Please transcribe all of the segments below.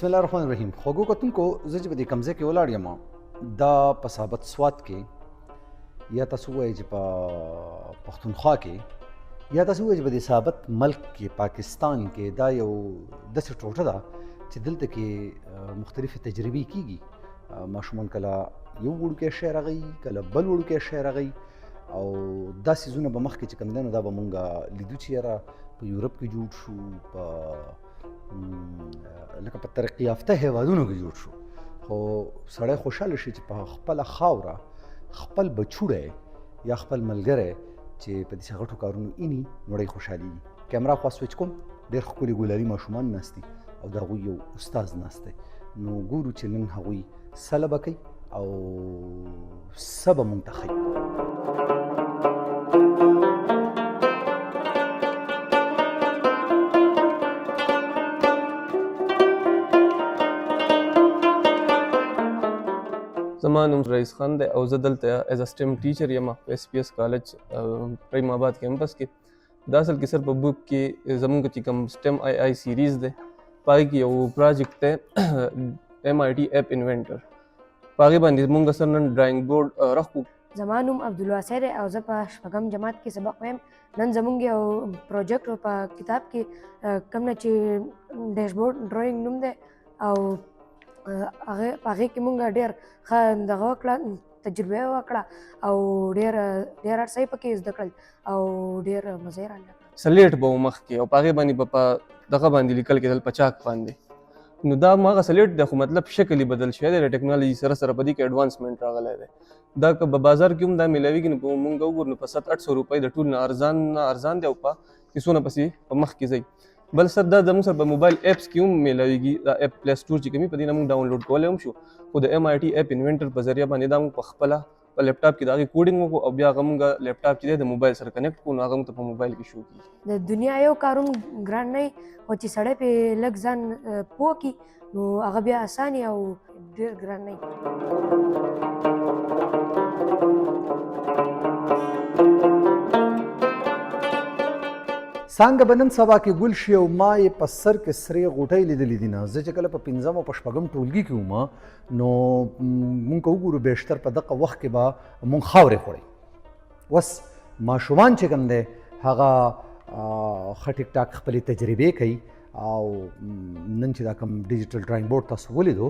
بسم الله الرحمن الرحیم. خوږو کتونکو، زه چې په دې کمزې کې ولاړ یم دا په ثابت سوات کې، یا تاسو وایئ چې په پښتونخوا کې، یا تاسو وایئ چې په دې ثابت ملک کې پاکستان کې دا یو داسې ټوټه ده چې دلته کې مختلفې تجربې کیږي. ماشومان کله یو وړوکی شی راغی، کله بل وړوکی شی راغی، او دا څیزونه به مخکې چې کوم دی نو دا به مونږ لیدو چې یاره په یورپ کې جوړ شو، په لکه په ترقي یافته هیوادونو کې جوړ شو. خو سړی خوشحاله شي چې په خپله خاوره خپل بچوړی یا خپل ملګری چې په داسې غټو کارونو ایني نو ډېر خوشحالېږي. کیمرا خوا سویچ کوم، ډېر ښکلي ګلالي ماشومان ناست دي او د هغوی یو استاد ناست دی. نو ګورو چې نن هغوی څه لبه کوي او څه به مونږ ته ښیي. زما نوم رئیس خان دی او زه دلته ایز ا سټیم ټیچر یم په اس پی اس کالج پریم آباد کیمپس کې. دا اصل کې سر په بک کې زموږ چې کوم سټیم آی سیریز دی په هغې کې یو پراجیکټ دی MIT اپ انوینټر. په هغې باندې موږ سر نن ډرایینګ بورډ راښکو. زما نوم عبدالواسع دی او زه په شپږم جماعت کې سبق وایم. نن زموږ یو پروجیکټ په کتاب کې کوم نه چې ډیشبورډ ډرایینګ نوم دی او په هغې کې مونږ ډېر ښه دغه وکړه، تجربه یې وکړه او ډېر هر څه یې پکې زده کړل او ډېر مزه یې رالیده. سلیټ به و مخکې او په هغې باندې به په دغه باندې لیکل کېدل، په چاک باندې. نو دا هغه سلیټ دی خو مطلب شکل یې بدل شوی دی د ټیکنالوژي سره سره په دې کې اډوانسمنټ راغلی دی. دا که په بازار کې هم دا میلاویږي نو مونږ وګورو نو په 700-800 روپۍ د ټول نه ارزان دی او په پیسونه پسې په مخ کې ځي. بل سر دا زموږ سره په موبایل اپس کې هم میلاویږي. دا اپ پلی سټور چې کومي په دې نه مونږ ډاونلوډ کولی هم شو، خو د MIT اپ انوینټر په ذریعه باندې دا مونږ په خپله په لیپټاپ کې د هغې کوډینګ وکړو او بیا هغه مونږ لیپټاپ چې دی د موبایل سره کنیکټ کړو نو هغه مونږ ته په موبایل کې شو کېږي. د دنیا یو کار هم ګران نه وي، خو چې سړی پرې لږ ځان پوه کړي نو هغه بیا اسان او ډېر ګران نه وي. څانګه به نن سبا کې ګل شي او ما یې په سر کې سرې غوټۍ لیدلې دي نه. زه چې کله په 5م او په 6م ټولګي کې وم نو مونږ که وګورو بیشتر په دغه وخت کې به مونږ خاورې خوړئ. اوس ماشومان چې کوم دی هغه ښه ټیک ټاک خپلې تجربې کوي او نن چې دا کوم ډیجیټل ډرایینګ بورډ تاسو ولیدو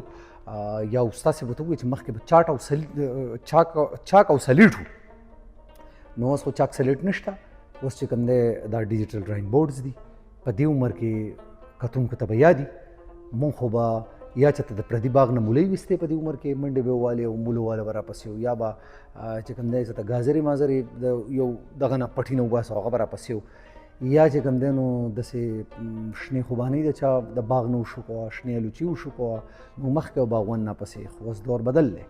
یا استاد صاحب ورته ووایي چې مخکې به چاک او سلیټ وو، نو اوس خو چاک سلیټ نشته. اوس چې کوم دی دا ډیجیټل ډرایینګ بورډز دي. په دې عمر کې کتونکو ته به یادي مونږ خو به یا چې ته د پردي باغ نه مولۍ ویستې په دې عمر کې منډې به ووالې او مولو واله به راپسې و، یا به چې کوم دی چې ته ګازرې مازرې د یو دغه نه پټي نه وباسه هغه به راپسې و، یا چې کوم دی نو داسې شنې خوبانۍ د چا د باغ نه وشو کوه، شنې الوچي وشو کوه، نو مخکې به باغوان ناپسې. خو اوس دور بدل دی.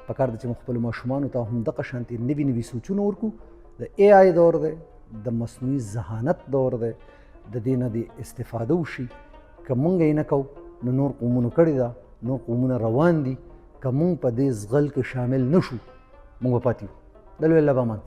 پکار ده چې موږ خپلو ماشومانو ته هم دغه شانتې نوي نوي سوچونه ورکړو. د AI دور دی، د مصنوعي ذهانت دور دی، د دې نه د استفاده وشي. که مونږ یې نه کوو نو نور قومونو کړې ده، نور قومونه روان دي. که مونږ په دې زغل کې شامل نه شو مونږ به پاتې یو. د لوی الله به امان.